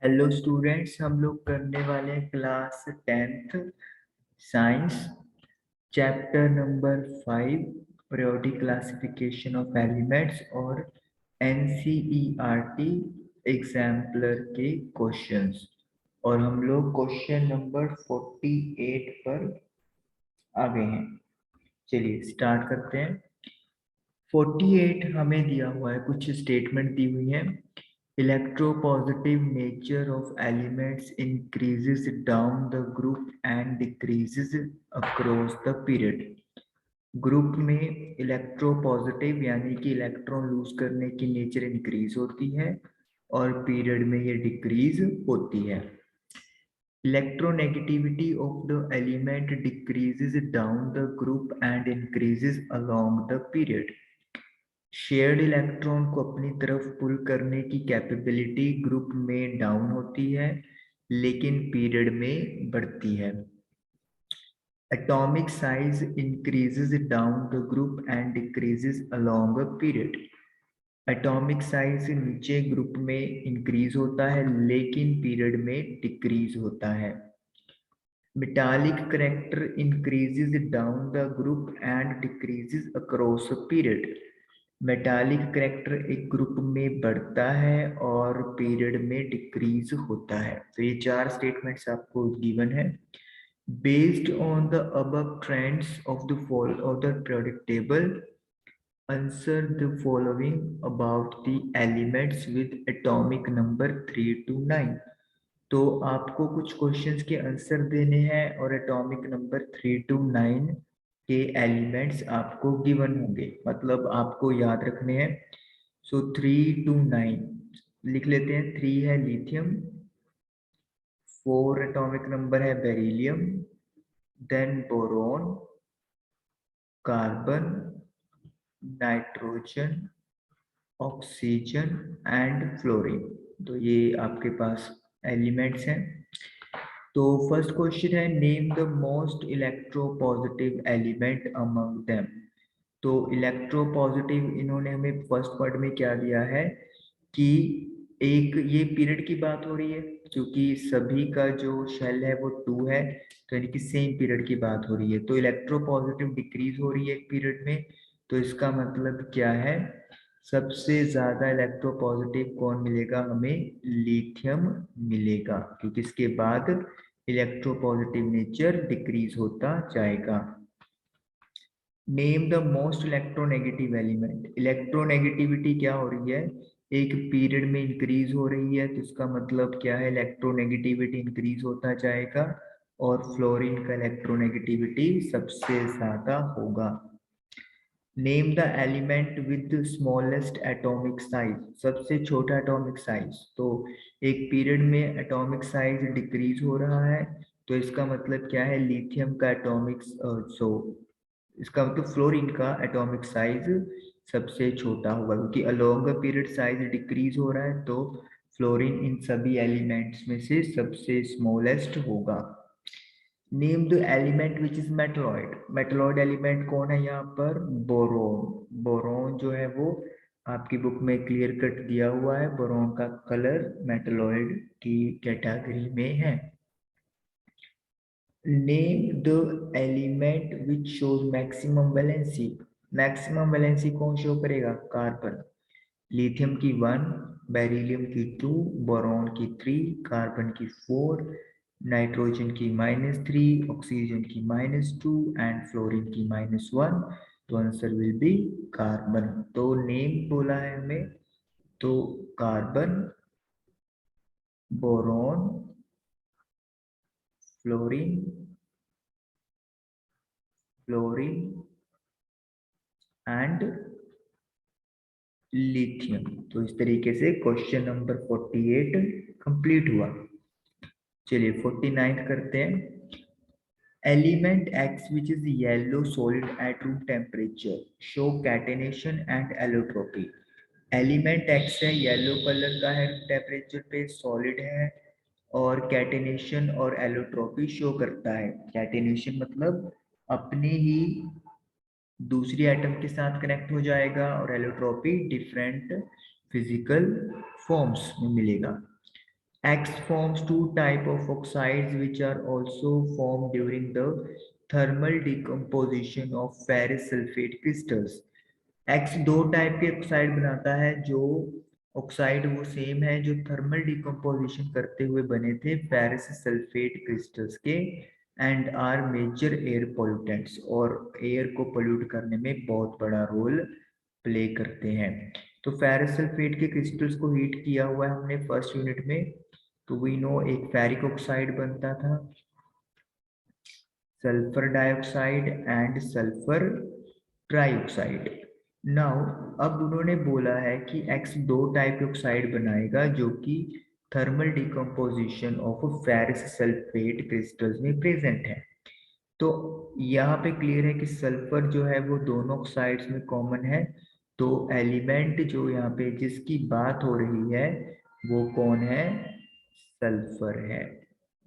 Hello students, हम लोग करने वाले हैं class 10th science chapter number 5 periodic classification of elements और एनसीईआरटी एग्जाम्पलर के क्वेश्चंस। और हम लोग क्वेश्चन नंबर 48 पर आ गए हैं। चलिए स्टार्ट करते हैं। 48 हमें दिया हुआ है, कुछ स्टेटमेंट दी हुई है। Electropositive nature of elements increases down the group and decreases across the period. Group में इलेक्ट्रोपॉजिटिव यानी कि इलेक्ट्रॉन लूज करने की नेचर इंक्रीज होती है और पीरियड में ये डिक्रीज होती है। Electronegativity of the element decreases down the group and increases along the period. Shared electron को अपनी तरफ पुल करने की कैपेबिलिटी ग्रुप में डाउन होती है लेकिन पीरियड में बढ़ती है। Atomic size increases down the group and decreases along a period. Atomic size नीचे ग्रुप में इंक्रीज होता है लेकिन पीरियड में डिक्रीज होता है। metallic character increases down the group and decreases across a period. Metallic character एक ग्रुप में बढ़ता है और पीरियड में डिक्रीज होता है। तो ये चार स्टेटमेंट्स आपको गिवन है। Based on the above trends of the periodic table, answer the following about the elements with atomic number 3 to 9। तो आपको कुछ क्वेश्चंस के आंसर देने हैं और एटॉमिक नंबर 3 to 9 के एलिमेंट्स आपको गिवन होंगे, मतलब आपको याद रखने हैं। सो 3 to 9 लिख लेते हैं। 3 है लिथियम, 4 एटॉमिक नंबर है beryllium, then boron, carbon, nitrogen, oxygen and fluorine. तो ये आपके पास एलिमेंट्स हैं। तो फर्स्ट क्वेश्चन है, name the most electropositive element among them. तो इलेक्ट्रोपॉजिटिव इन्होंने हमें फर्स्ट वर्ड में क्या दिया है कि एक ये पीरियड की बात हो रही है क्योंकि सभी का जो शेल है वो 2 है, तो यानी कि सेम पीरियड की बात हो रही है। तो इलेक्ट्रोपॉजिटिव डिक्रीज हो रही है एक पीरियड में, तो इसका मतलब क्या है, सबसे ज्यादा इलेक्ट्रोपॉजिटिव कौन मिलेगा हमें, लिथियम मिलेगा, क्योंकि इसके बाद इलेक्ट्रोपॉजिटिव नेचर डिक्रीज होता जाएगा। Name the most electronegative element. Electronegativity क्या हो रही है, एक पीरियड में इंक्रीज हो रही है, तो इसका मतलब क्या है, इलेक्ट्रोनेगेटिविटी इंक्रीज होता जाएगा और फ्लोरीन का इलेक्ट्रोनेगेटिविटी सबसे ज्यादा होगा। Name the element with smallest atomic size. सबसे छोटा एटॉमिक साइज, तो एक पीरियड में एटॉमिक साइज डिक्रीज हो रहा है, तो इसका मतलब क्या है, लिथियम का एटॉमिक इसका मतलब फ्लोरीन का एटॉमिक साइज सबसे छोटा होगा, क्योंकि अलोंग पीरियड साइज डिक्रीज हो रहा है, तो फ्लोरीन इन सभी एलिमेंट्स में से सबसे स्मॉलेस्ट होगा। Name the element which is metalloid. Metalloid element कौन है यहाँ पर, बोरोन। बोरोन जो है वो आपकी बुक में क्लियर कट दिया हुआ है, बोरोन का कलर मेटलॉइड की कैटेगरी में है। Name the element which shows maximum valency. Maximum valency कौन शो करेगा, कार्बन। लिथियम की 1, बेरिलियम की 2, बोरॉन की 3, कार्बन की 4, नाइट्रोजन की -3, ऑक्सीजन की -2 एंड फ्लोरीन की -1। तो आंसर विल बी कार्बन। तो नेम बोला है हमें, तो carbon, boron, fluorine, fluorine and lithium. तो इस तरीके से क्वेश्चन नंबर 48 कंप्लीट हुआ। चलिए 49 करते हैं। Element x which is yellow solid at room temperature show catenation and allotropy. Element x है, येलो कलर का है, टेम्परेचर पे सॉलिड है और कैटेनेशन और एलोट्रोपी शो करता है। कैटेनेशन मतलब अपने ही दूसरी एटम के साथ कनेक्ट हो जाएगा और एलोट्रोपी डिफरेंट फिजिकल फॉर्म्स में मिलेगा। X forms two type of oxides which are also formed during the thermal decomposition of ferrous sulfate crystals. X दो टाइप के ऑक्साइड बनाता है, जो ऑक्साइड वो सेम है जो थर्मल डिकम्पोजिशन करते हुए बने थे फेरस सल्फेट क्रिस्टल्स के, and are major air pollutants, और एयर को पोल्यूट करने में बहुत बड़ा रोल प्ले करते हैं। तो फेरस सल्फेट के क्रिस्टल्स को हीट किया हुआ है हमने फर्स्ट यूनिट में, तो वी नो एक फेरिक ऑक्साइड बनता था, sulphur dioxide and sulphur trioxide. Now अब उन्होंने बोला है कि X दो टाइप के ऑक्साइड बनाएगा जो कि thermal decomposition of ferrous sulphate crystals में प्रेजेंट है। तो यहाँ पे क्लियर है कि सल्फर जो है वो दोनों ऑक्साइड्स में कॉमन है। तो एलिमेंट जो यहाँ पे जिसकी बात हो रही है वो कौन है? सल्फर है।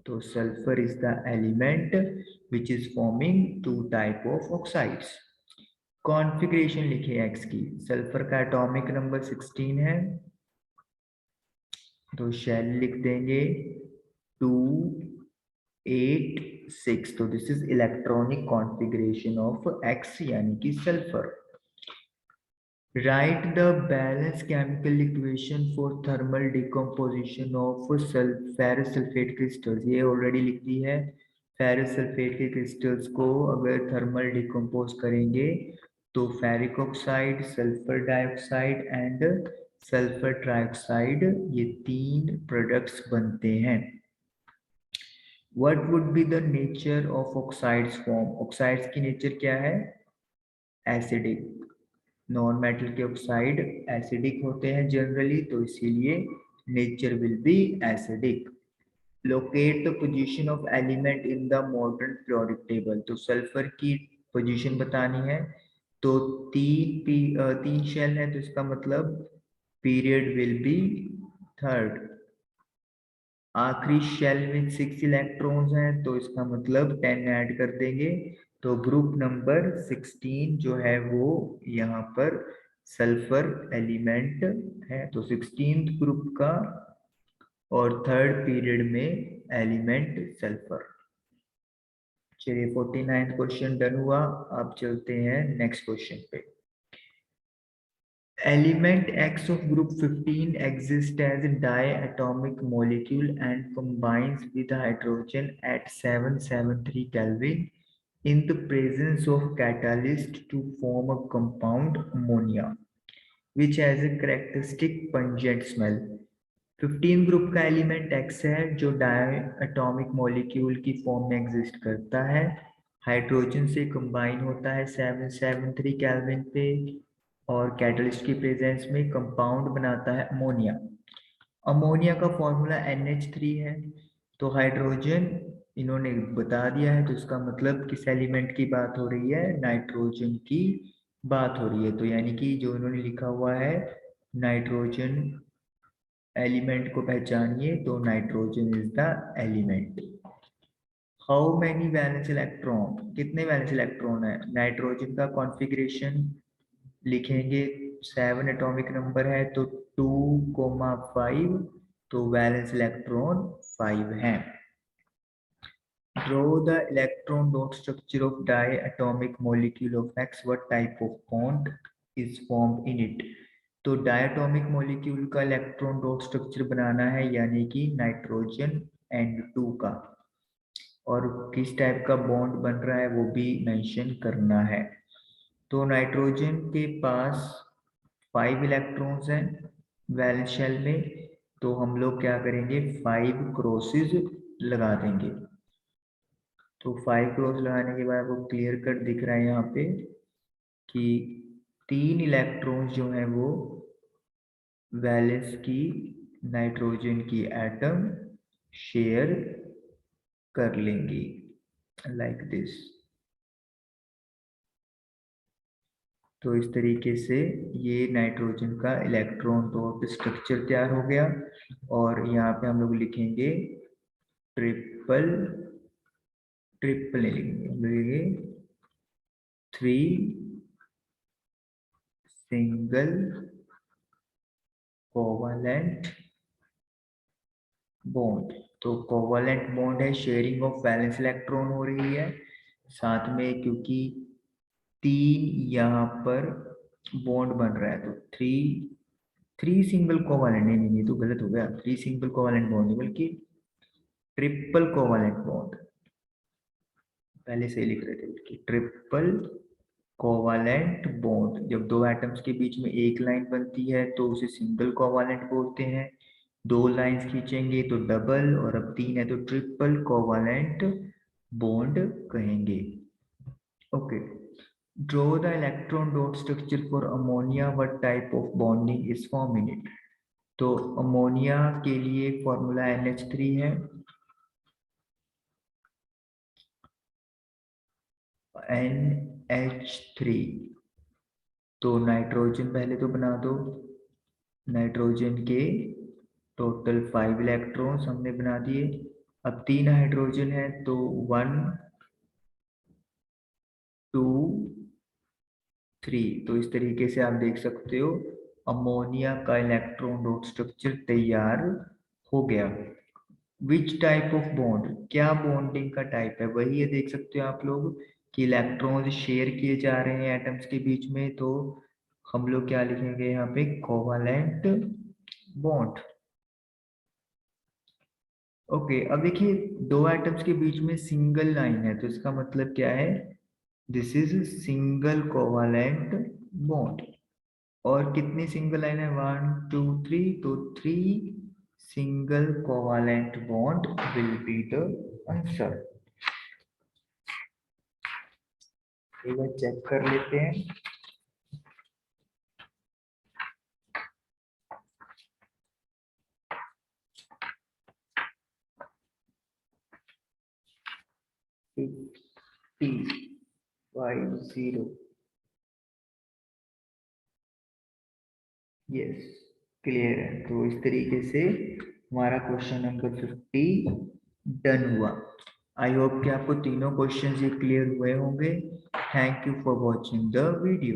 तो sulphur is the element which is forming two type of oxides. Configuration लिखिए एक्स की। सल्फर का एटॉमिक नंबर 16 है, तो शेल लिख देंगे 2 8 6। तो this is electronic configuration of x यानी कि sulphur. Right the balance chemical equation for thermal decomposition of ferrous sulphate crystals. ये ऑलरेडी लिख दी है। फेरस सल्फेट के क्रिस्टल्स को अगर थर्मल डिकम्पोज करेंगे तो ferric oxide, sulphur dioxide and sulphur trioxide, ये तीन प्रोडक्ट्स बनते हैं। What would be the nature of oxides form? Oxides की नेचर क्या है? एसिडिक। नॉन मेटल के ऑक्साइड एसिडिक होते हैं जनरली, तो इसीलिए nature will be acidic. Locate the position of element in the modern periodic table. तो सल्फर की पोजीशन बतानी है, तो तीन शेल है, तो इसका मतलब पीरियड विल बी थर्ड। आखिरी शेल में 6 इलेक्ट्रॉन्स हैं, तो इसका मतलब 10 ऐड कर देंगे, तो ग्रुप नंबर 16 जो है वो यहाँ पर सल्फर एलिमेंट है। तो 16th ग्रुप का और थर्ड पीरियड में एलिमेंट सल्फर। चलिए 49th क्वेश्चन डन हुआ। अब चलते हैं नेक्स्ट क्वेश्चन पे। Element X of group 15 exists as a diatomic molecule and combines with hydrogen at 773 Kelvin in the presence of catalyst to form a compound ammonia, which has a characteristic pungent smell. 15 group का element X है जो diatomic molecule की form में exist करता है, hydrogen से combine होता है 773 केल्विन पे, और कैटलिस्ट की प्रेजेंस में कंपाउंड बनाता है अमोनिया। अमोनिया का फॉर्मूला NH3 है। तो हाइड्रोजन इन्होंने बता दिया है, तो इसका मतलब किस एलिमेंट की बात हो रही है? नाइट्रोजन की बात हो रही है। तो यानी कि जो इन्होंने लिखा हुआ है नाइट्रोजन एलिमेंट को पहचानिए, तो nitrogen is the element. How many valence electron? कितने वैलेंस इलेक्ट्रॉन है? नाइट्रोजन का कॉन्फ़िगरेशन लिखेंगे, 7 एटॉमिक नंबर है, तो 2,5, तो वैलेंस इलेक्ट्रॉन 5 है। Draw the electron dot structure of diatomic molecule of X. What type of bond is formed in it? तो diatomic molecule का इलेक्ट्रॉन डॉट स्ट्रक्चर बनाना है, यानी कि नाइट्रोजन N2 का, और किस टाइप का बॉन्ड बन रहा है वो भी मेंशन करना है। तो नाइट्रोजन के पास 5 इलेक्ट्रॉन्स हैं वैलेंस शेल में, तो हम लोग क्या करेंगे? 5 क्रॉसेस लगा देंगे। तो 5 क्रॉस लगाने के बाद वो क्लियर कट दिख रहा है यहाँ पे कि 3 इलेक्ट्रॉन्स जो हैं वो वैलेंस की नाइट्रोजन की एटम शेयर कर लेंगी, लाइक दिस। तो इस तरीके से ये नाइट्रोजन का इलेक्ट्रॉन डॉट स्ट्रक्चर तैयार हो गया, और यहाँ पे हम लोग लिखेंगे ट्रिपल, ट्रिपल नहीं लिखेंगे, हम लिखेंगे 3 सिंगल कोवलेंट बॉन्ड, तो कोवलेंट बॉन्ड है, शेयरिंग ऑफ वैलेंस इलेक्ट्रॉन हो रही है साथ में, क्योंकि 3 यहाँ पर बॉन्ड बन रहा है, तो थ्री सिंगल कोवलेंट, नहीं ये तो गलत हो गया, 3 सिंगल कोवलेंट बॉन्ड बल्कि ट्रिपल कोवलेंट बॉन्ड, पहले से लिख रहे थे बल्कि ट्रिपल कोवलेंट बॉन्ड। जब दो एटम्स के बीच में एक लाइन बनती है तो उसे सिंगल कोवलेंट बोलते हैं, 2 लाइंस खींचेंगे तो डबल, और अब 3 है तो ट्रिपल कोवलेंट बॉन्ड कहेंगे। Okay, draw the electron dot structure for ammonia, what type of bonding is form in it. तो अमोनिया के लिए फॉर्मूला NH3 है, NH3। तो नाइट्रोजन पहले तो बना दो, नाइट्रोजन के टोटल 5 इलेक्ट्रॉन्स हमने बना दिए। अब 3 हाइड्रोजन है तो 1 2 3, तो इस तरीके से आप देख सकते हो अमोनिया का इलेक्ट्रॉन डॉट स्ट्रक्चर तैयार हो गया। विच टाइप ऑफ बॉन्ड, क्या बॉन्डिंग का टाइप है, वही है, देख सकते हो आप लोग कि इलेक्ट्रॉन्स शेयर किए जा रहे हैं एटम्स के बीच में, तो हम लोग क्या लिखेंगे यहाँ पे, कोवलेंट बॉन्ड। ओके, अब देखिए दो एटम्स के बीच में सिंगल लाइन है, तो इसका मतलब क्या है, this is single covalent bond. और कितनी सिंगल लाइन है, 1 2 3, तो 3 single covalent bond will be the answer. एक बार चेक कर लेते हैं। T50, यस क्लियर है। तो इस तरीके से हमारा क्वेश्चन नंबर 50 डन हुआ। आई होप कि आपको तीनों क्वेश्चन ये क्लियर हुए होंगे। Thank you for watching the video.